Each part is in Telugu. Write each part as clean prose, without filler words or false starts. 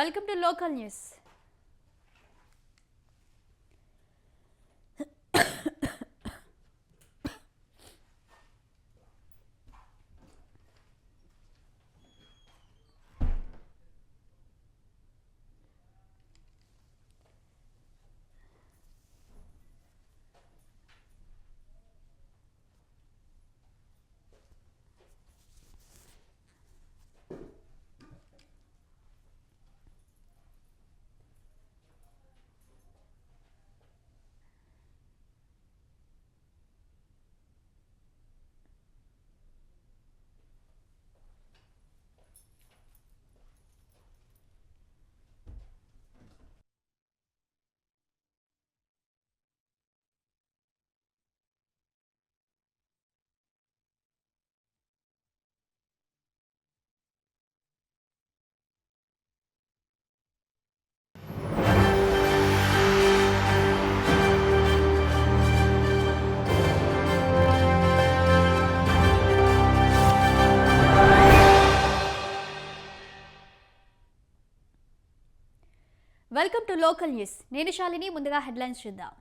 Welcome to Local News. Welcome to local news. నేను శాలిని. ముందుగా హెడ్లైన్స్ చూద్దాం.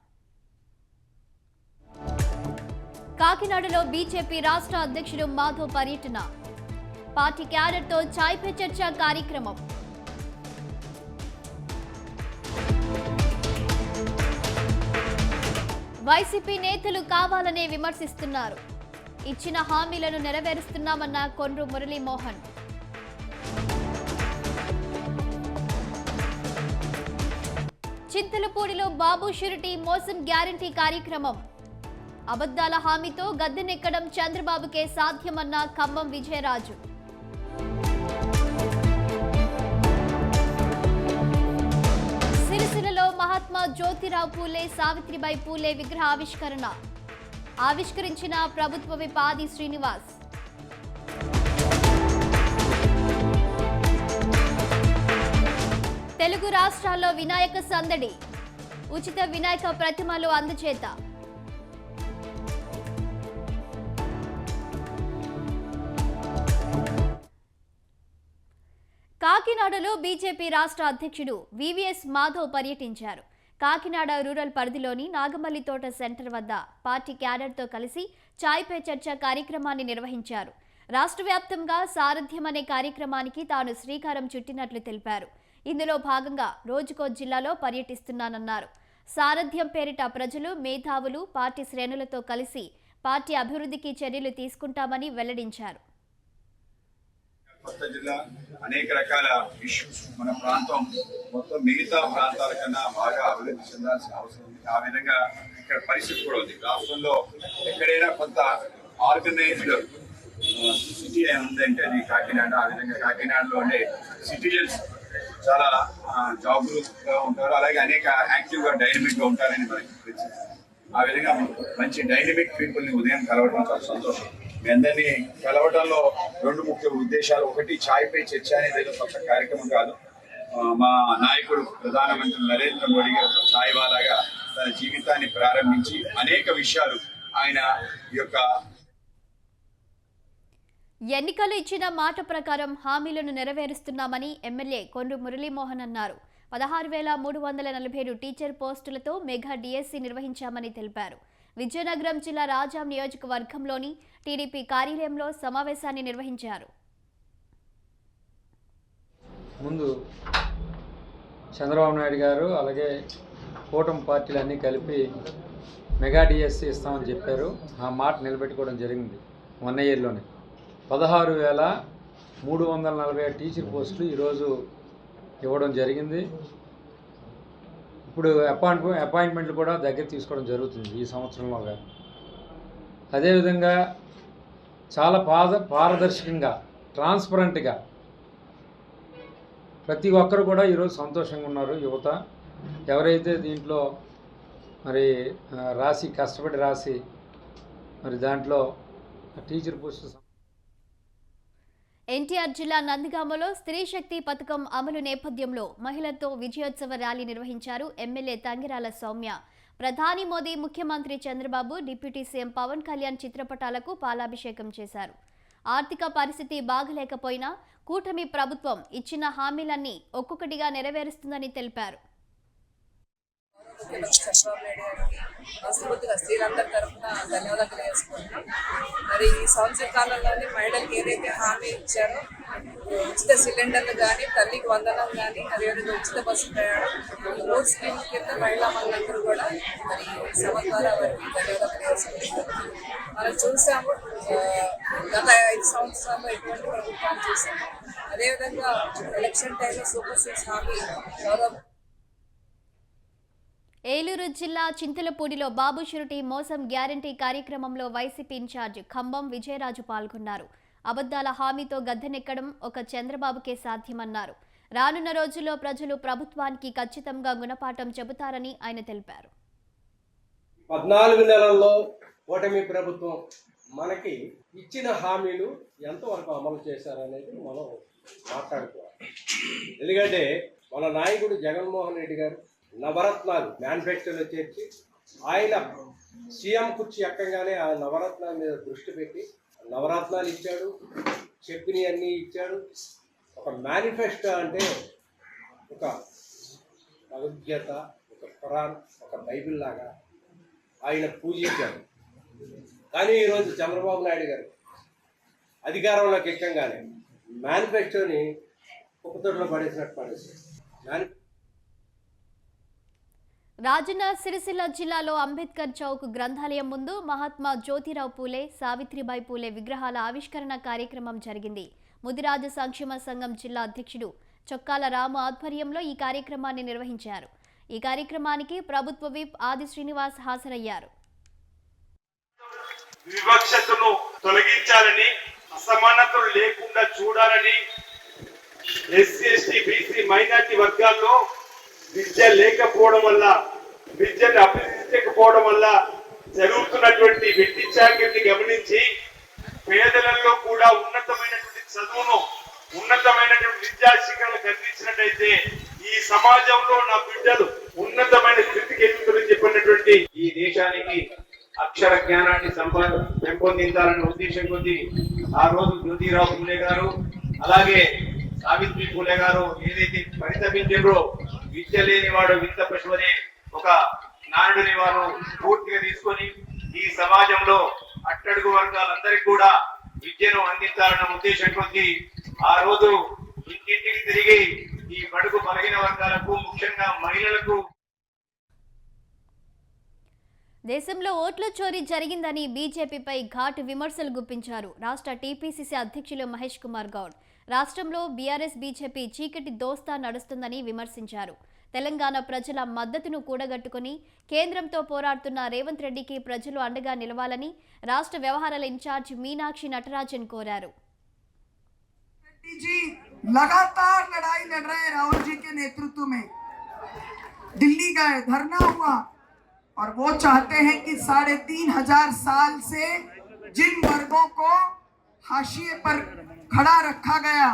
కాకినాడలో బీజేపీ రాష్ట్ర అధ్యక్షుడు మాధవ్ పర్యటన. పార్టీ క్యాడర్తో చాయ్ పే చర్చ కార్యక్రమం. వైసీపీ నేతలు కావాలనే విమర్శిస్తున్నారు. ఇచ్చిన హామీలను నెరవేరుస్తున్నామన్న కొండ్రు మురళీమోహన్. చింతలపూడిలో బాబు షూరిటీ మోసం గ్యారంటీ కార్యక్రమం. అబద్దాల హామీతో గద్దెనెక్కడం చంద్రబాబుకే సాధ్యమన్న ఖమ్మం విజయరాజు. సిరిసిల్లలో మహాత్మా జ్యోతిరావు పూలే సావిత్రిబాయి పూలే విగ్రహ ఆవిష్కరించిన ప్రభుత్వ విప్ ఆది శ్రీనివాస్. తెలుగు రాష్ట్రాల్లో వినాయక సందడి. ఉచిత వినాయక ప్రతిమలు అందజేత. కాకినాడలో బీజేపీ రాష్ట్ర అధ్యక్షుడు వివిఎస్ మాధవ్ పర్యటించారు. కాకినాడ రూరల్ పరిధిలోని నాగమల్లి తోట సెంటర్ వద్ద పార్టీ క్యాడర్తో కలిసి చాయ్ పే చర్చ కార్యక్రమాన్ని నిర్వహించారు. రాష్ట్ర వ్యాప్తంగా సారథ్యం అనే కార్యక్రమానికి తాను శ్రీకారం చుట్టినట్లు తెలిపారు. ఇందులో భాగంగా రోజుకో జిల్లాలో పర్యటిస్తున్నానన్నారు. సారథ్యం పేరిట ప్రజలు, మేధావులు పార్టీ శ్రేణులతో కలిసి పార్టీ అభివృద్ధికి చర్యలు తీసుకుంటామని వెల్లడించారు. కొత్త జిల్లా అనేక రకాల ఇష్యూస్ మన ప్రాంతం మొత్తం మిగతా ప్రాంతాల కన్నా బాగా అభివృద్ధి చెందాల్సిన అవసరం ఉంది. ఆ విధంగా ఇక్కడ పరిస్థితి కూడా ఉంది. రాష్ట్రంలో ఎక్కడైనా కొంత ఆర్గనైజ్డ్ సిటీ ఉందంటే అది కాకినాడ. ఆ విధంగా కాకినాడలో ఉండే సిటిజన్స్ చాలా జాగరూకంగా ఉంటారు, అలాగే అనేక యాక్టివ్గా డైనమిక్గా ఉంటారని మనకి తెలిసింది. ఆ విధంగా మంచి డైనమిక్ పీపుల్ని ఉదయం కలవడం చాలా సంతోషం. మీ అందరినీ కలవడంలో రెండు ముఖ్య ఉద్దేశాలు. ఒకటి, చాయ్ పే చర్చ అనేది ఏదో కొత్త కార్యక్రమం కాదు. మా నాయకుడు ప్రధానమంత్రి నరేంద్ర మోడీ గారు చాయ్ వాలాగా తన జీవితాన్ని ప్రారంభించి అనేక విషయాలు ఆయన యొక్క ఎన్నికలు ఇచ్చిన మాట ప్రకారం హామీలను నెరవేరుస్తున్నామని ఎమ్మెల్యే కొండ్రు మురళీమోహన్ అన్నారు. 16,347 టీచర్ పోస్టులతో మెగా డిఎస్సి నిర్వహించామని తెలిపారు. విజయనగరం జిల్లా రాజాం నియోజకవర్గంలోని టీడీపీ కార్యాలయంలో సమావేశాన్ని నిర్వహించారు. ముందు చంద్రబాబు నాయుడు గారు అలాగే కూటమి పార్టీలన్నీ కలిపి మెగా డిఎస్సి ఇస్తామని చెప్పారు. ఆ మాట నిలబెట్టుకోవడం జరిగింది. 1 ఇయర్లోనే 16,347 టీచర్ పోస్టులు ఈరోజు ఇవ్వడం జరిగింది. ఇప్పుడు అపాయింట్మెంట్లు కూడా దగ్గర తీసుకోవడం జరుగుతుంది ఈ సంవత్సరంలోగా. అదేవిధంగా చాలా పారదర్శకంగా, ట్రాన్స్పరెంట్గా ప్రతి ఒక్కరు కూడా ఈరోజు సంతోషంగా ఉన్నారు. యువత ఎవరైతే దీంట్లో మరి కష్టపడి రాసి మరి దాంట్లో టీచర్ పోస్టు. ఎన్టీఆర్ జిల్లా నందిగామలో స్త్రీ శక్తి పథకం అమలు నేపథ్యంలో మహిళలతో విజయోత్సవ ర్యాలీ నిర్వహించారు ఎమ్మెల్యే తంగిరాల సౌమ్య. ప్రధాని మోదీ, ముఖ్యమంత్రి చంద్రబాబు, డిప్యూటీ సీఎం పవన్ కళ్యాణ్ చిత్రపటాలకు పాలాభిషేకం చేశారు. ఆర్థిక పరిస్థితి బాగలేకపోయినా కూటమి ప్రభుత్వం ఇచ్చిన హామీలన్నీ ఒక్కొక్కటిగా నెరవేరుస్తుందని తెలిపారు. చంద్రబాబు నాయుడు గారికి మనస్ఫూర్తిగా స్త్రీలందరి తరఫున ధన్యవాదాలు తెలియజేసుకుంటున్నాం. మరి ఈ సంవత్సర కాలంలోనే మహిళలకు ఏదైతే హామీ ఇచ్చారో ఉచిత సిలిండర్లు కానీ, తల్లికి వందనం కానీ, అదేవిధంగా ఉచిత బస్సు ప్రయాణం, రోడ్ స్కీమ్ కింద మహిళా మహిళలందరూ కూడా మరి సభ ద్వారా వారికి ధన్యవాదాలు తెలియజేసుకుంటున్నాం. మనం చూసాము గత 5 సంవత్సరాల్లో ఎటువంటి ప్రభుత్వాన్ని చూసాము. అదేవిధంగా ఎలక్షన్ టైంలో సూపర్ 6 హామీ గౌరవ ఏలూరు జిల్లా చింతలపూడిలో బాబు షూరిటీ మోసం గ్యారంటీ కార్యక్రమంలో వైసీపీ ఇన్ఛార్జ్ ఖమ్మం విజయరాజు పాల్గొన్నారు. అబద్దాల హామీతో గద్దెనెక్కడం ఒక చంద్రబాబుకే సాధ్యమన్నారు. రానున్న రోజుల్లో ప్రజలు ప్రభుత్వానికి ఖచ్చితంగా గుణపాఠం చెబుతారని ఆయన తెలిపారు. 14 నెలల్లో కూటమి ప్రభుత్వం మనకి ఇచ్చిన హామీలు ఎంతవరకు అమలు చేశారనేది మనం మాట్లాడుకోవాలి. ఎందుకంటే మన నాయకుడు జగన్మోహన్ రెడ్డి గారు నవరత్నాలు మేనిఫెస్టోలో చేర్చి ఆయన సీఎం కుర్చీ ఎక్కగానే ఆ నవరత్నాల మీద దృష్టి పెట్టి నవరత్నాలు ఇచ్చాడు, చెప్పినవి అన్నీ ఇచ్చాడు. ఒక మేనిఫెస్టో అంటే ఒక భగవద్గీత, ఒక ఖురాన్, ఒక బైబిల్ లాగా ఆయన పూజించాడు. కానీ ఈరోజు చంద్రబాబు నాయుడు గారు అధికారంలోకి ఎక్కగానే మేనిఫెస్టోని కుప్పతొట్టులో పడేసినట్టు పడేసాడు. రాజన్న సిరిసిల్ల జిల్లాలో అంబేద్కర్ చౌక్ గ్రంథాలయం ముందు మహాత్మా జ్యోతిరావు పూలే, సావిత్రిబాయి పూలే విగ్రహాల ఆవిష్కరణ కార్యక్రమం జరిగింది. ముదిరాజు సంక్షేమ సంఘం జిల్లా అధ్యక్షుడు చొక్కాల రాము ఆధ్వర్యంలో ఈ కార్యక్రమాన్ని నిర్వహించారు. ఈ కార్యక్రమానికి ప్రభుత్వ విప్ ఆది శ్రీనివాస్ హాజరయ్యారు. వివక్షతను తొలగించాలని, అసమానతలు లేకుండా చూడాలని, ఎస్సీ ఎస్టీ బీసీ మైనార్టీ వర్గాల్లో విద్య లేకపోవడం వల్ల, విద్యను అభ్యసించకపోవడం వల్ల జరుగుతున్నటువంటి వ్యక్తి చాకిరిని గమనించి పేదలలో కూడా ఉన్నతమైనటువంటి చదువును, ఉన్నతమైనటువంటి విద్యా శిఖరాలు కల్పించినట్టయితే ఈ సమాజంలో నా బిడ్డలు ఉన్నతమైన స్థితికి ఎదుగుతారని చెప్పినటువంటి ఈ దేశానికి అక్షర జ్ఞానాన్ని పెంపొందించాలనే ఉద్దేశం కొద్ది ఆ రోజు జ్యోతిరావు పూలే గారు, అలాగే సావిత్రి పూలే గారు ఏదైతే పరితపించారో, విద్య లేని వాడు వింత పశువనే ఒక నానుడిని వారు పూర్తిగా తీసుకొని ఈ సమాజంలో అట్టడుగు వర్గాలందరికీ కూడా విద్యను అందించాలన్న ఉద్దేశం కొద్ది ఆ రోజు ఇంటింటికి తిరిగి ఈ బడుగు బలహీన వర్గాలకు, ముఖ్యంగా మహిళలకు దేశంలో ఓట్ల చోరీ జరిగిందని బీజేపీపై ఘాటు విమర్శలు గుప్పించారు రాష్ట్ర టీపీసీసీ అధ్యక్షులు మహేష్ కుమార్ గౌడ్. రాష్ట్రంలో బీఆర్ఎస్ బీజేపీ చీకటి దోస్తా నడుస్తుందని విమర్శించారు. తెలంగాణ ప్రజల మద్దతును కూడగట్టుకుని కేంద్రంతో పోరాడుతున్న రేవంత్ రెడ్డికి ప్రజలు అండగా నిలవాలని రాష్ట్ర వ్యవహారాల ఇన్ఛార్జ్ మీనాక్షి నటరాజన్ కోరారు. लगातार लड़ाई लड़ रहे राहुल जी के नेतृत्व में दिल्ली गए, धरना हुआ और वो चाहते हैं कि 3500 साल से जिन वर्गों को हाशिए पर खड़ा रखा गया,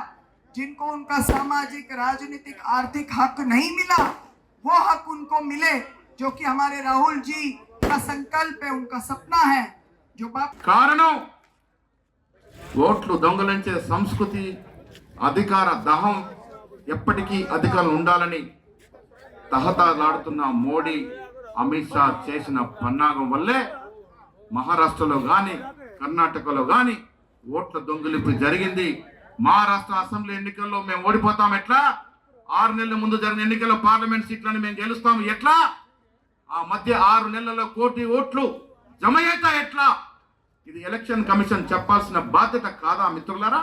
जिनको उनका सामाजिक, राजनीतिक, आर्थिक हक नहीं मिला, वो हक उनको मिले, जो कि हमारे राहुल जी का संकल्प है, उनका सपना है. जो కారణం ఓట్లు దొంగలించే సంస్కృతి, అధికార దహం ఎప్పటికీ అధికారులు ఉండాలని తహతలాడుతున్న మోడీ, అమిత్ షా చేసిన పన్నాగం వల్లే మహారాష్ట్రలో కానీ, కర్ణాటకలో కానీ ఓట్ల దొంగిలింపు జరిగింది. మహారాష్ట్ర అసెంబ్లీ ఎన్నికల్లో మేము ఓడిపోతాం ఎట్లా? 6 నెలల ముందు జరిగిన ఎన్నికల్లో పార్లమెంట్ సీట్లను మేము గెలుస్తాం ఎట్లా? ఆ మధ్య 6 నెలల్లో 1 కోటి ఓట్లు జమ అవుతాయి ఎట్లా? ఇది ఎలక్షన్ కమిషన్ చెప్పాల్సిన బాధ్యత కాదా మిత్రులారా?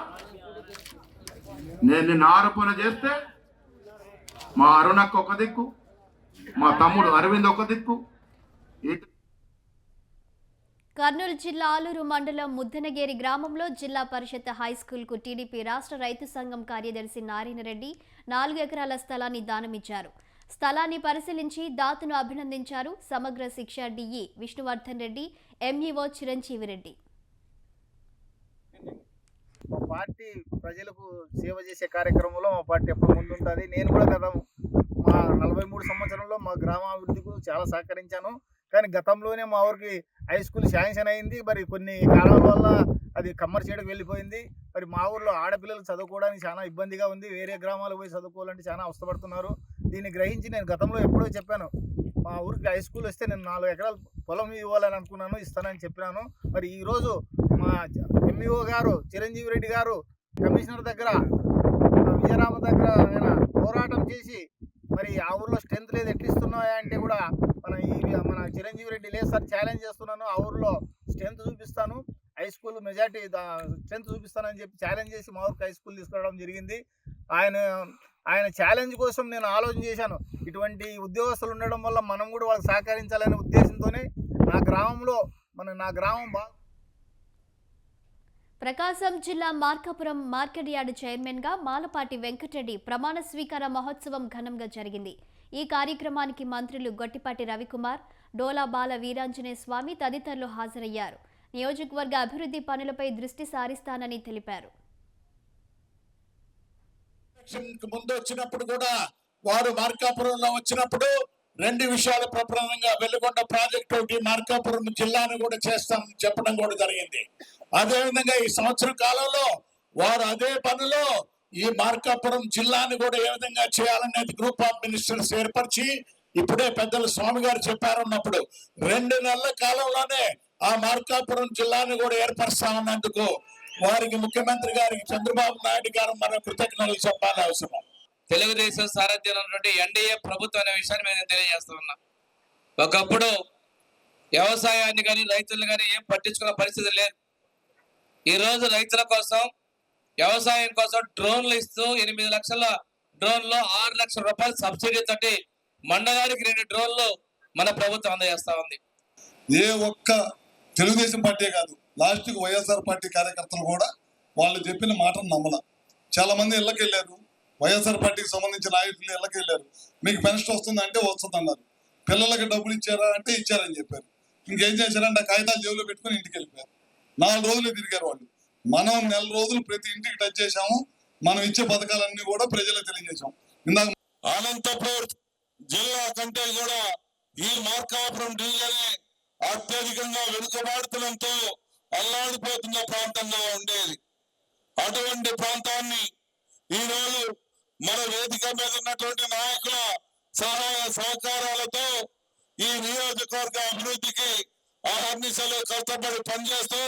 నేను నిన్న ఆరోపణ చేస్తే మా అరుణక్క ఒక దిక్కు, మా తమ్ముడు అరవింద్ ఒక దిక్కు. కర్నూలు జిల్లా ఆలూరు మండలం ముద్దనగేరి గ్రామంలో జిల్లా పరిషత్ హైస్కూల్కు టీడీపీ రాష్ట్ర రైతు సంఘం కార్యదర్శి నారాయణరెడ్డి 4 ఎకరాల స్థలాన్ని దానమిచ్చారు. స్థలాన్ని పరిశీలించి దాతను అభినందించారు సమగ్ర శిక్ష డిఈ విష్ణువర్ధన్ రెడ్డి, ఎంఈఓ చిరంజీవి రెడ్డి. మా పార్టీ ప్రజలకు సేవ చేసే కార్యక్రమంలో మా పార్టీ ఎప్పుడు ముందుంటుంది. నేను కూడా గత మా 43 సంవత్సరంలో మా గ్రామాభివృద్ధికి చాలా సహకరించాను. కానీ గతంలోనే మా ఊరికి హై స్కూల్ శాంక్షన్ అయింది. మరి కొన్ని కారణాల వల్ల అది కమ్మర్చేడుకు వెళ్ళిపోయింది. మరి మా ఊర్లో ఆడపిల్లలు చదువుకోవడానికి చాలా ఇబ్బందిగా ఉంది. వేరే గ్రామాలకు పోయి చదువుకోవాలంటే చాలా అవస్థపడుతున్నారు. దీన్ని గ్రహించి నేను గతంలో ఎప్పుడో చెప్పాను, మా ఊరికి హై స్కూల్ వస్తే నేను 4 ఎకరాలు పొలం ఇవ్వాలని అనుకున్నాను, ఇస్తానని చెప్పినాను. మరి ఈరోజు మా ఎంఈఓ గారు చిరంజీవి రెడ్డి గారు కమిషనర్ దగ్గర విజయరామ దగ్గర ఆయన పోరాటం చేసి మరి ఆ ఊర్లో స్ట్రెంత్ లేదు ఎట్లా ఇస్తున్నాయా అంటే కూడా మన చిరంజీవి రెడ్డి లేదు సార్, ఛాలెంజ్ చేస్తున్నాను, ఆ ఊర్లో స్ట్రెంత్ చూపిస్తాను, హై స్కూల్ మెజార్టీ స్ట్రెంత్ చూపిస్తానని చెప్పి ఛాలెంజ్ చేసి మా ఊరికి హై స్కూల్ తీసుకురావడం జరిగింది. ఆయన ఛాలెంజ్ కోసం నేను ఆలోచన చేశాను. ఇటువంటి ఉద్యోగస్తులు ఉండడం వల్ల మనం కూడా వాళ్ళకి సహకరించాలనే ఉద్దేశంతోనే నా గ్రామం ప్రకాశం జిల్లా మార్కాపురం మార్కెట్ యార్డు చైర్మన్గా మాలపాటి వెంకటరెడ్డి ప్రమాణ స్వీకార మహోత్సవం ఘనంగా జరిగింది. ఈ కార్యక్రమానికి మంత్రులు గొట్టిపాటి రవికుమార్, డోలా బాల వీరాంజనేయ స్వామి తదితరులు హాజరయ్యారు. నియోజకవర్గ అభివృద్ధి పనులపై దృష్టి సారిస్తానని తెలిపారు. ముందు వచ్చినప్పుడు కూడా వారు మార్కాపురంలో వచ్చినప్పుడు 2 విషయాలు ప్రధానంగా వెలుగొండ ప్రాజెక్టు ఒకటి, మార్కాపురం జిల్లాను కూడా చేస్తామని చెప్పడం కూడా జరిగింది. అదేవిధంగా ఈ సంవత్సరం కాలంలో వారు అదే పనిలో ఈ మార్కాపురం జిల్లాను కూడా ఏ విధంగా చేయాలనేది గ్రూప్ ఆఫ్ మినిస్టర్స్ ఏర్పరిచి ఇప్పుడే పెద్దలు స్వామి గారు చెప్పారన్నప్పుడు 2 నెలల కాలంలోనే ఆ మార్కాపురం జిల్లాను కూడా ఏర్పరుస్తామన్నందుకు వారికి ముఖ్యమంత్రి గారికి చంద్రబాబు నాయుడు గారు మన కృతజ్ఞతలు చెప్పాల్సిన అవసరం. తెలుగుదేశం సారథ్యంలో ఉన్నటువంటి ఎన్డీఏ ప్రభుత్వం అనే విషయాన్ని మేము తెలియజేస్తూ ఉన్నాం. ఒకప్పుడు వ్యవసాయాన్ని కానీ రైతులను కానీ ఏం పట్టించుకున్న పరిస్థితి లేదు. ఈరోజు రైతుల కోసం వ్యవసాయం కోసం డ్రోన్లు ఇస్తూ 8 లక్షల డ్రోన్లు 6 లక్షల రూపాయలు సబ్సిడీ తోటి మండలానికి 2 డ్రోన్లు మన ప్రభుత్వం అందజేస్తా ఉంది. ఏ ఒక్క తెలుగుదేశం పార్టీ కాదు, లాస్ట్ కు వైఎస్ఆర్ పార్టీ కార్యకర్తలు కూడా వాళ్ళు చెప్పిన మాటను నమ్మల. చాలా మంది ఇళ్ళకి వెళ్ళారు, వైఎస్ఆర్ పార్టీకి సంబంధించిన నాయకులు ఇళ్ళకి వెళ్ళారు. మీకు పెన్షన్ వస్తుందంటే వస్తుంది అన్నారు. పిల్లలకి డబ్బులు ఇచ్చారా అంటే ఇచ్చారని చెప్పారు. ఇంకేం చేశారంటే కాగితాలు జేబులో పెట్టుకుని ఇంటికి వెళ్ళిపోయారు. 4 రోజులు తిరిగారు వాళ్ళు. మనం 4 రోజులు ప్రతి ఇంటికి టచ్ చేశాము. మనం ఇచ్చే పథకాలన్నీ కూడా ప్రజలకు తెలియజేశాం. ఇందాక అనంతపురం జిల్లా కంటే కూడా ఈ మార్కాపురం డివిజన్ అత్యధికంగా వెనుకబాటుతనంతో అల్లాడిపోతున్న ప్రాంతంగా ఉండేది. అటువంటి ప్రాంతాన్ని ఈరోజు మన వేదిక మీద ఉన్నటువంటి నాయకుల సహాయ సహకారాలతో ఈ నియోజకవర్గ అభివృద్ధికి అహర్నిశలు కష్టపడి పనిచేస్తూ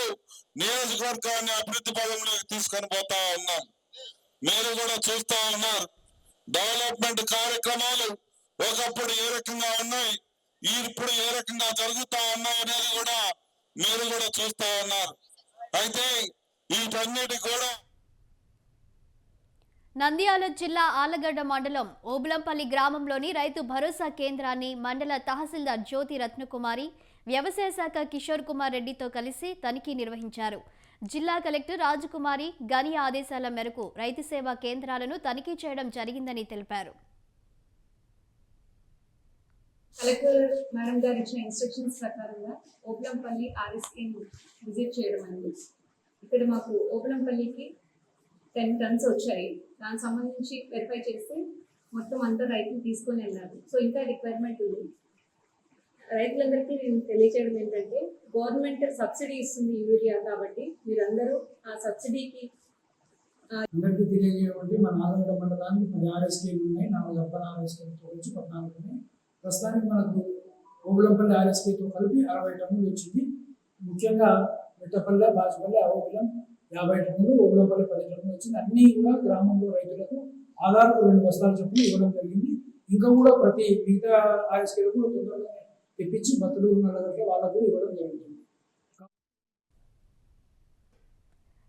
నియోజకవర్గాన్ని అభివృద్ధి పదంలోకి తీసుకొని పోతా ఉన్నాం. మీరు కూడా చూస్తా ఉన్నారు, డెవలప్మెంట్ కార్యక్రమాలు ఒకప్పుడు ఏ రకంగా ఉన్నాయి, ఇప్పుడు ఏ రకంగా జరుగుతా ఉన్నాయి అనేది కూడా మీరు కూడా చూస్తా ఉన్నారు. అయితే వీటన్నిటి కూడా నంద్యాల జిల్లా ఆలగడ్డ మండలం ఓబులంపల్లి గ్రామంలోని రైతు భరోసా కేంద్రాన్ని మండల తహసీల్దార్ జ్యోతి రత్నకుమారి, వ్యవసాయ శాఖ కిషోర్ కుమార్ రెడ్డితో కలిసి తనిఖీ నిర్వహించారు. జిల్లా కలెక్టర్ రాజకుమారి గని ఆదేశాల మేరకు రైతు సేవా కేంద్రాలను తనిఖీ చేయడం జరిగిందని తెలిపారు. కలెక్టర్ మేడం గారు ఇచ్చిన ఇన్స్ట్రక్షన్స్ ప్రకారంగా ఓబులంపల్లి ఆర్ఎస్కేను విజిట్ చేయడం అనేది. ఇక్కడ మాకు ఓబులంపల్లికి 10 టన్స్ వచ్చాయి. దానికి సంబంధించి వెరిఫై చేస్తే మొత్తం అంతా రైతులు తీసుకొని వెళ్ళారు. సో ఇంకా రిక్వైర్మెంట్ ఉంది. రైతులందరికీ నేను తెలియచేయడం ఏంటంటే, గవర్నమెంట్ సబ్సిడీ ఇస్తుంది యూరియా, కాబట్టి మీరందరూ ఆ సబ్సిడీకి అందరికీ తెలియజేయమంటే మన ఆలగడ్డ మండలానికి 10 ఆర్ఎస్కేలు ఉన్నాయి. 4 అర్బన్ ఆర్ఎస్కేలతో వచ్చి 14 ఉన్నాయి. ప్రస్తుతానికి మనకు ఓబులంపల్లి ఆర్ఎస్కేతో కలిపి 60 టన్నులు వచ్చింది. ముఖ్యంగా మిట్టపల్లె, బాచుపల్లె, ఓబులం 50 టన్నులు, ఓబులంపల్లి 10 టన్నులు వచ్చింది. అన్నీ కూడా గ్రామంలో రైతులకు ఆధారకు 2 బస్తాలు చొప్పున ఇవ్వడం జరిగింది. ఇంకా కూడా ప్రతి మిగతా ఆర్ఎస్కేలకు తొందరగా తెప్పించి బతులు నల్లగట్ల వాళ్ళకు ఇవ్వడం జరుగుతుంది.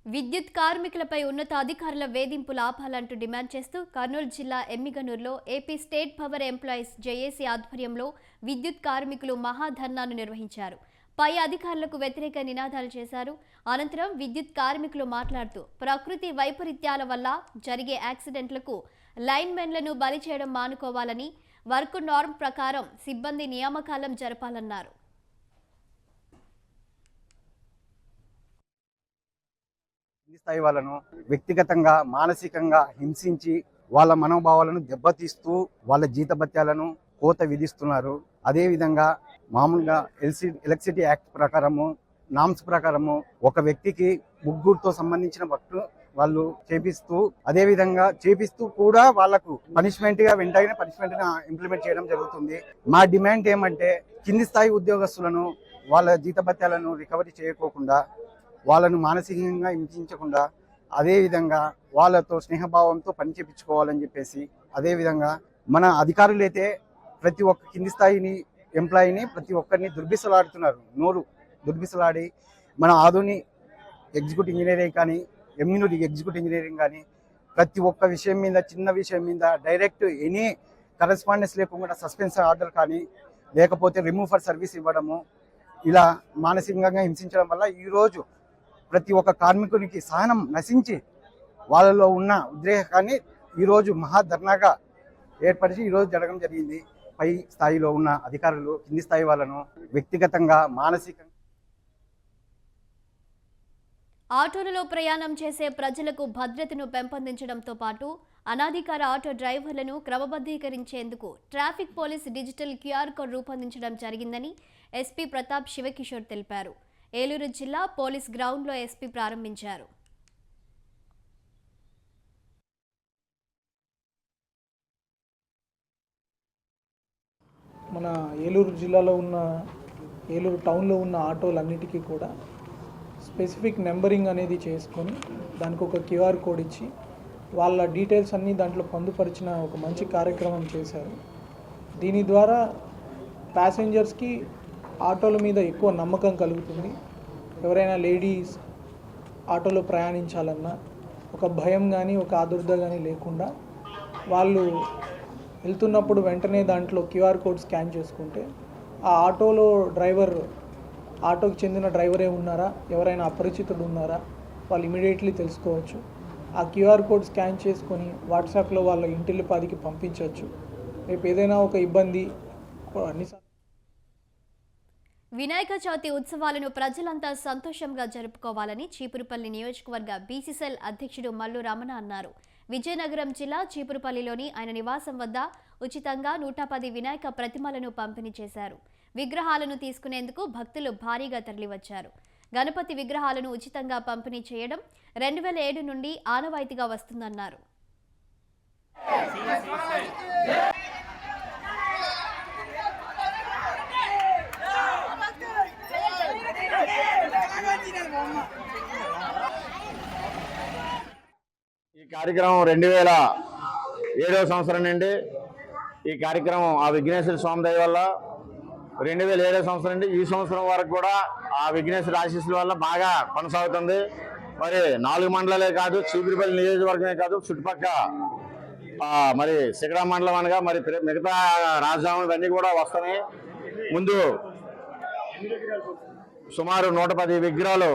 విద్యుత్ కార్మికులపై ఉన్నతాధికారుల వేధింపులు ఆపాలంటూ డిమాండ్ చేస్తూ కర్నూలు జిల్లా ఎమ్మిగనూరులో AP state power employees JAC ఆధ్వర్యంలో విద్యుత్ కార్మికులు మహాధర్నాను నిర్వహించారు. పై అధికారులకు వ్యతిరేక నినాదాలు చేశారు. అనంతరం విద్యుత్ కార్మికులు మాట్లాడుతూ ప్రకృతి వైపరీత్యాల వల్ల జరిగే యాక్సిడెంట్లకు లైన్మెన్లను బలి చేయడం మానుకోవాలని, వర్క్ నార్మ్ ప్రకారం సిబ్బంది నియామకాలం జరపాలన్నారు. స్థాయి వాళ్ళను వ్యక్తిగతంగా మానసికంగా హింసించి వాళ్ళ మనోభావాలను దెబ్బతీస్తూ వాళ్ళ జీతభత్యాలను కోత విధిస్తున్నారు. అదేవిధంగా మామూలుగా ఎలక్ట్రిసిటీ యాక్ట్ ప్రకారము నామ్స్ ప్రకారము ఒక వ్యక్తికి ముగ్గురుతో సంబంధించిన వర్క్ వాళ్ళు చేపిస్తూ కూడా వాళ్ళకు పనిష్మెంట్ గా వెంటనే పనిష్మెంట్ గా ఇంప్లిమెంట్ చేయడం జరుగుతుంది. మా డిమాండ్ ఏమంటే కింది స్థాయి ఉద్యోగస్తులను వాళ్ళ జీతభత్యాలను రికవరీ చేయకోకుండా, వాళ్ళను మానసికంగా హింసించకుండా, అదేవిధంగా వాళ్ళతో స్నేహభావంతో పని చేయించుకోవాలని చెప్పేసి, అదేవిధంగా మన అధికారులైతే ప్రతి ఒక్క కింది స్థాయిని ఎంప్లాయీని ప్రతి ఒక్కరిని దుర్బిసలాడుతున్నారు. నోరు దుర్బిసలాడి మన ఆధుని ఎగ్జిక్యూటివ్ ఇంజనీరింగ్ కానీ, ఎమ్యూనిటీ ఎగ్జిక్యూటివ్ ఇంజనీరింగ్ కానీ ప్రతి ఒక్క విషయం మీద, చిన్న విషయం మీద డైరెక్ట్ ఎనీ కరెస్పాండెన్స్ లేకుండా సస్పెన్స్ ఆర్డర్ కానీ, లేకపోతే రిమూవ్ ఫర్ సర్వీస్ ఇవ్వడము, ఇలా మానసికంగా హింసించడం వల్ల ఈరోజు ప్రతి ఒక్క కార్మికునికి సహనం నశించి వాళ్ళలో ఉన్న ఉద్రేకాన్ని ఈరోజు మహాధర్నాగా ఏర్పరిచి ఈరోజు జరగడం జరిగింది. పై స్థాయిలో ఉన్న అధికారులు కింది స్థాయి వాళ్ళను వ్యక్తిగతంగా మానసికంగా ఆటోలలో ప్రయాణం చేసే ప్రజలకు భద్రతను పెంపొందించడంతో పాటు అనాధికార ఆటో డ్రైవర్లను క్రమబద్ధీకరించేందుకు traffic police digital QR code రూపొందించడం జరిగిందని ఎస్పీ ప్రతాప్ శివకిషోర్ తెలిపారు. ఏలూరు జిల్లా పోలీస్ గ్రౌండ్లో ఎస్పీ ప్రారంభించారు. మన ఏలూరు జిల్లాలో ఉన్న ఏలూరు టౌన్లో ఉన్న ఆటోలన్నిటికీ కూడా స్పెసిఫిక్ నెంబరింగ్ అనేది చేసుకొని దానికి ఒక QR కోడ్ ఇచ్చి వాళ్ళ డీటెయిల్స్ అన్నీ దాంట్లో పొందుపరిచిన ఒక మంచి కార్యక్రమం చేశారు. దీని ద్వారా ప్యాసింజర్స్కి ఆటోల మీద ఎక్కువ నమ్మకం కలుగుతుంది. ఎవరైనా లేడీస్ ఆటోలో ప్రయాణించాలన్నా ఒక భయం కానీ ఒక ఆదుర్ద కానీ లేకుండా వాళ్ళు వెళ్తున్నప్పుడు వెంటనే దాంట్లో QR కోడ్ స్కాన్ చేసుకుంటే ఆ ఆటోలో ఆటోకి చెందిన డ్రైవరే ఉన్నారా, ఎవరైనా అపరిచితుడు ఉన్నారా వాళ్ళు ఇమీడియట్లీ తెలుసుకోవచ్చు. ఆ QR కోడ్ స్కాన్ చేసుకొని వాట్సాప్లో వాళ్ళ ఇంటిల్లిపాదికి పంపించవచ్చు. రేపు ఏదైనా ఒక ఇబ్బంది వినాయక చవితి ఉత్సవాలను ప్రజలంతా సంతోషంగా జరుపుకోవాలని చీపురుపల్లి నియోజకవర్గ బీసీసీఎల్ అధ్యక్షుడు మల్లు రమణ అన్నారు. విజయనగరం జిల్లా చీపురుపల్లిలోని ఆయన నివాసం వద్ద ఉచితంగా 110 వినాయక ప్రతిమలను పంపిణీ చేశారు. విగ్రహాలను తీసుకునేందుకు భక్తులు భారీగా తరలివచ్చారు. గణపతి విగ్రహాలను ఉచితంగా పంపిణీ చేయడం 2007 నుండి ఆనవాయితీగా వస్తుందన్నారు. ఈ కార్యక్రమం 2007వ సంవత్సరం నుండి ఈ కార్యక్రమం ఆ విఘ్నేశ్వర స్వామి దయ వల్ల 2007వ సంవత్సరం నుండి ఈ సంవత్సరం వరకు కూడా ఆ విఘ్నేశ్వర ఆశీస్సుల వల్ల బాగా కొనసాగుతుంది. మరి 4 మండలాలే కాదు, చీపురుపల్లి నియోజకవర్గమే కాదు, చుట్టుపక్కల మరి శిఖరా మండలం అనగా మరి మిగతా రాజధానులు అన్నీ కూడా వస్తున్నాయి. ముందు సుమారు 110 విగ్రహాలు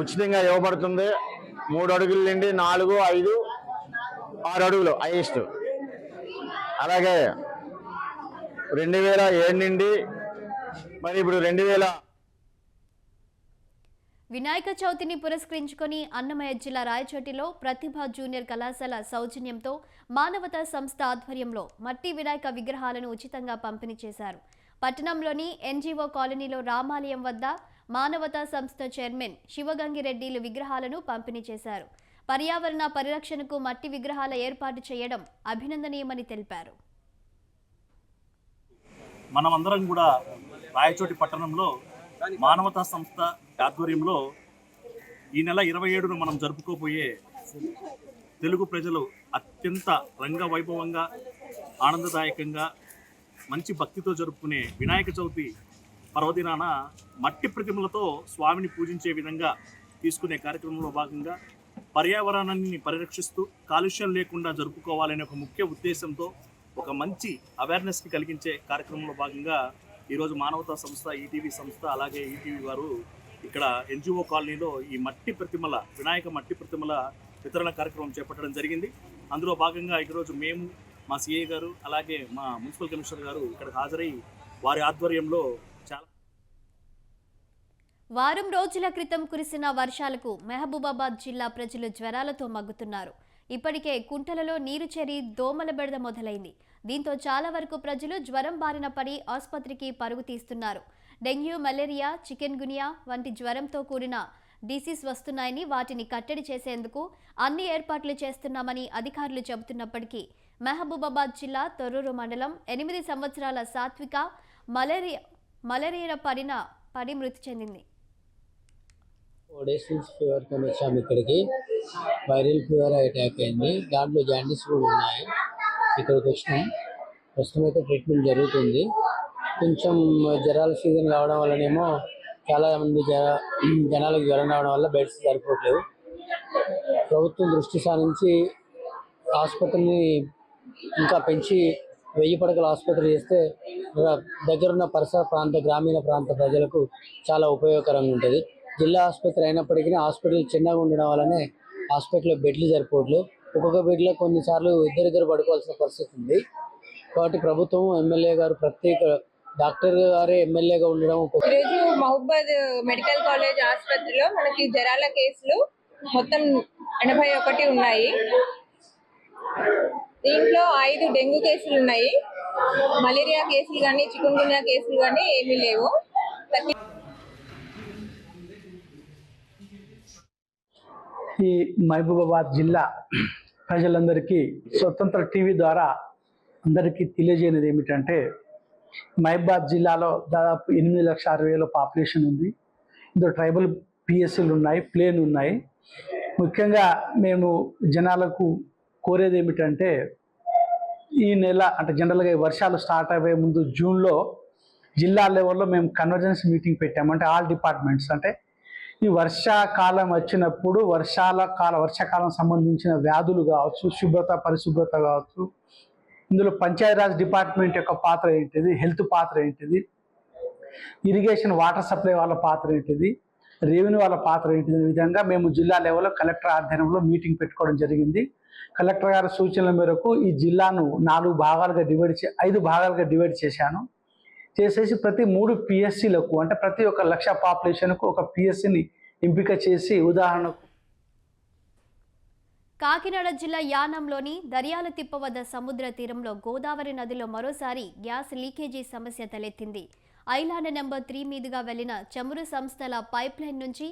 ఉచితంగా ఇవ్వబడుతుంది. 3 అడుగుల నుండి 4, 5, 6 అడుగులు హైయెస్ట్. అలాగే 2007 నుండి మరి ఇప్పుడు 2000 వినాయక చవితిని పురస్కరించుకొని అన్నమయ్య జిల్లా రాయచోటిలో ప్రతిభ జూనియర్ కళాశాల సౌజన్యంతో మానవతా సంస్థ ఆధ్వర్యంలో మట్టి వినాయక విగ్రహాలను ఉచితంగా పంపిణీ చేశారు. పట్టణంలోని NGO కాలనీలో రామాలయం వద్ద మానవతా సంస్థ చైర్మన్ శివగంగిరెడ్డిలు విగ్రహాలను పంపిణీ చేశారు. పర్యావరణ పరిరక్షణకు మట్టి విగ్రహాల ఏర్పాటు చేయడం అభినందనీయమని తెలిపారు. మనమందరం కూడా రాయచోటి పట్టణంలో మానవతా సంస్థ ఆధ్వర్యంలో ఈ నెల 27న మనం జరుపుకోబోయే తెలుగు ప్రజలు అత్యంత రంగ వైభవంగా ఆనందదాయకంగా మంచి భక్తితో జరుపుకునే వినాయక చవితి పర్వదినాన మట్టి ప్రతిమలతో స్వామిని పూజించే విధంగా తీసుకునే కార్యక్రమంలో భాగంగా పర్యావరణాన్ని పరిరక్షిస్తూ కాలుష్యం లేకుండా జరుపుకోవాలనే ఒక ముఖ్య ఉద్దేశంతో ఒక మంచి అవేర్నెస్ని కలిగించే కార్యక్రమంలో భాగంగా ఈరోజు మానవతా సంస్థ, ఈటీవీ సంస్థ, అలాగే ఈటీవీ వారు ఇక్కడ NGO కాలనీలో ఈ వినాయక మట్టి ప్రతిమల వితరణ కార్యక్రమం చేపట్టడం జరిగింది. అందులో భాగంగా ఈరోజు మేము, మా సిఐ గారు, అలాగే మా మున్సిపల్ కమిషనర్ గారు ఇక్కడ హాజరై వారి ఆధ్వర్యంలో వారం రోజుల క్రితం కురిసిన వర్షాలకు మహబూబాబాద్ జిల్లా ప్రజలు జ్వరాలతో మగ్గుతున్నారు. ఇప్పటికే కుంటలలో నీరు చేరి దోమల బెడద మొదలైంది. దీంతో చాలా వరకు ప్రజలు జ్వరం బారిన పడి ఆసుపత్రికి పరుగు తీస్తున్నారు. డెంగ్యూ, మలేరియా, చికెన్ గునియా వంటి జ్వరంతో కూడిన డిసీజ్ వస్తున్నాయని వాటిని కట్టడి చేసేందుకు అన్ని ఏర్పాట్లు చేస్తున్నామని అధికారులు చెబుతున్నప్పటికీ మహబూబాబాద్ జిల్లా తొర్రూరు మండలం 8 సంవత్సరాల సాత్విక మలేరియా పడి మృతి చెందింది. 4 days నుంచి ఫీవర్తో వచ్చాము ఇక్కడికి. వైరల్ ఫీవర్ అటాక్ అయింది. దాంట్లో జాండీస్ కూడా ఉన్నాయి. ఇక్కడికి వచ్చినాం. ప్రస్తుతం అయితే ట్రీట్మెంట్ జరుగుతుంది. కొంచెం జ్వరాల సీజన్ కావడం వల్లనేమో చాలా మంది జనాలకు జ్వరం రావడం వల్ల బెడ్స్ సరిపోవట్లేదు. ప్రభుత్వం దృష్టి సారించి ఆసుపత్రిని ఇంకా పెంచి 1000 పడకల ఆసుపత్రి చేస్తే దగ్గరున్న పరిసర గ్రామీణ ప్రాంత ప్రజలకు చాలా ఉపయోగకరంగా ఉంటుంది. జిల్లా ఆసుపత్రి అయినప్పటికీ హాస్పిటల్ చిన్నగా ఉండడం వల్లనే హాస్పిటల్లో బెడ్లు సరిపోవట్లేదు. ఒక్కొక్క బెడ్లో కొన్నిసార్లు ఇద్దరు పడుకోవాల్సిన పరిస్థితి ఉంది. కాబట్టి ప్రభుత్వం, ఎమ్మెల్యే గారు, ప్రత్యేక డాక్టర్ గారే ఎమ్మెల్యేగా ఉండడం. ఈరోజు మహబూబాద్ మెడికల్ కాలేజ్ ఆసుపత్రిలో మనకి జ్వరాల కేసులు మొత్తం 81 ఉన్నాయి. దీంట్లో 5 డెంగ్యూ కేసులు ఉన్నాయి. మలేరియా కేసులు కానీ, చికెన్ గున్యా కేసులు కానీ ఏమీ లేవు. ఈ మహబూబాబాద్ జిల్లా ప్రజలందరికీ స్వతంత్ర టీవీ ద్వారా అందరికీ తెలియజేయనిది ఏమిటంటే, మహబూబాబాద్ జిల్లాలో దాదాపు 8,60,000 పాపులేషన్ ఉంది. ఇందులో ట్రైబల్ పిఎస్సీలు ఉన్నాయి, ప్లేన్ ఉన్నాయి. ముఖ్యంగా మేము జనాలకు కోరేది ఏమిటంటే, ఈ నెల అంటే జనరల్గా వర్షాలు స్టార్ట్ అయ్యే ముందు జూన్లో జిల్లా లెవెల్లో మేము కన్వర్జెన్స్ మీటింగ్ పెట్టాము. అంటే ఆల్ డిపార్ట్మెంట్స్, అంటే ఈ వర్షాకాలం వచ్చినప్పుడు వర్షాకాలం సంబంధించిన వ్యాధులు కావచ్చు, పరిశుభ్రత కావచ్చు, ఇందులో పంచాయతీరాజ్ డిపార్ట్మెంట్ యొక్క పాత్ర ఏంటిది, హెల్త్ పాత్ర ఏంటిది, ఇరిగేషన్ వాటర్ సప్లై వాళ్ళ పాత్ర ఏంటిది, రెవెన్యూ వాళ్ళ పాత్ర ఏంటిది, ఈ విధంగా మేము జిల్లా లెవెల్లో కలెక్టర్ ఆధ్వర్యంలో మీటింగ్ పెట్టుకోవడం జరిగింది. కలెక్టర్ గారి సూచనల మేరకు ఈ జిల్లాను 5 భాగాలుగా డివైడ్ చేశాను. చేసేసి ప్రతి 3 పిఎస్సీలకు, అంటే ప్రతి 1,00,000 పాపులేషన్కు ఒక పిఎస్సీని ఎంపిక చేసి, ఉదాహరణకు కాకినాడ జిల్లా యానంలోని దర్యాల తిప్ప వద్ద సముద్ర తీరంలో గోదావరి నదిలో మరోసారి గ్యాస్ లీకేజీ సమస్య తలెత్తింది. ఐలాండ్ నెంబర్ 3 మీదుగా వెళ్లిన చమురు సంస్థల పైప్లైన్ నుంచి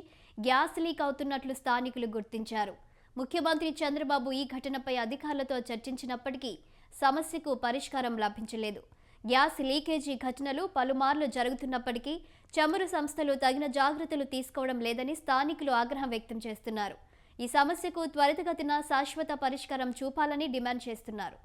గ్యాస్ లీక్ అవుతున్నట్లు స్థానికులు గుర్తించారు. ముఖ్యమంత్రి చంద్రబాబు ఈ ఘటనపై అధికారులతో చర్చించినప్పటికీ సమస్యకు పరిష్కారం లభించలేదు. గ్యాస్ లీకేజీ ఘటనలు పలుమార్లు జరుగుతున్నప్పటికీ చమురు సంస్థలు తగిన జాగ్రత్తలు తీసుకోవడం లేదని స్థానికులు ఆగ్రహం వ్యక్తం చేస్తున్నారు. ఈ సమస్యకు త్వరితగతిన శాశ్వత పరిష్కారం చూపాలని డిమాండ్ చేస్తున్నారు.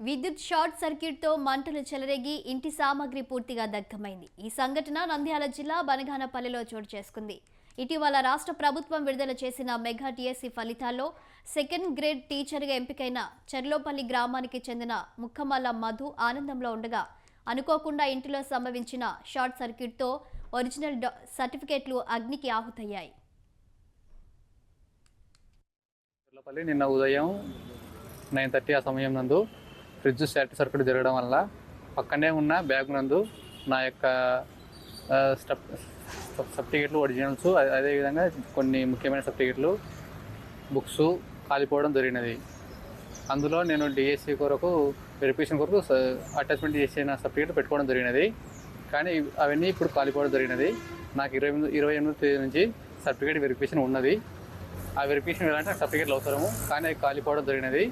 విద్యుత్ షార్ట్ సర్క్యూట్తో మంటలు చెలరేగి ఇంటి సామాగ్రి పూర్తిగా దగ్ధమైంది. ఈ సంఘటన నంద్యాల జిల్లా బనగానపల్లిలో చోటు చేసుకుంది. ఇటీవల రాష్ట్ర ప్రభుత్వం విడుదల చేసిన మెగా టీఎస్సీ ఫలితాల్లో 2nd గ్రేడ్ టీచర్గా ఎంపికైన చెర్లోపల్లి గ్రామానికి చెందిన ముక్కమల్ల మధు ఆనందంలో ఉండగా, అనుకోకుండా ఇంటిలో సంభవించిన షార్ట్ సర్క్యూట్తో ఒరిజినల్ సర్టిఫికేట్లు అగ్నికి ఆహుతయ్యాయి. నిన్న ఉదయం 9:30 ఆ సమయం నందు ఫ్రిడ్జ్ షార్ట్ సర్క్యూట్ జరగడం వల్ల పక్కనే ఉన్న బ్యాగ్ నందు నా యొక్క సర్టిఫికేట్లు, ఒరిజినల్స్, అదేవిధంగా కొన్ని ముఖ్యమైన సర్టిఫికేట్లు, బుక్స్ కాలిపోవడం జరిగినది. అందులో నేను డిఎస్సి కొరకు వెరిఫికేషన్ కొరకు అటాచ్మెంట్ చేసిన సర్టిఫికేట్ పెట్టుకోవడం జరిగినది. కానీ అవన్నీ ఇప్పుడు కాలిపోవడం జరిగినది. నాకు 28వ తేదీ నుంచి సర్టిఫికేట్ వెరిఫికేషన్ ఉన్నది. ఆ వెరిఫికేషన్ వెళ్ళాలంటే సర్టిఫికేట్లు అవసరము, కానీ అవి కాలిపోవడం జరిగినది.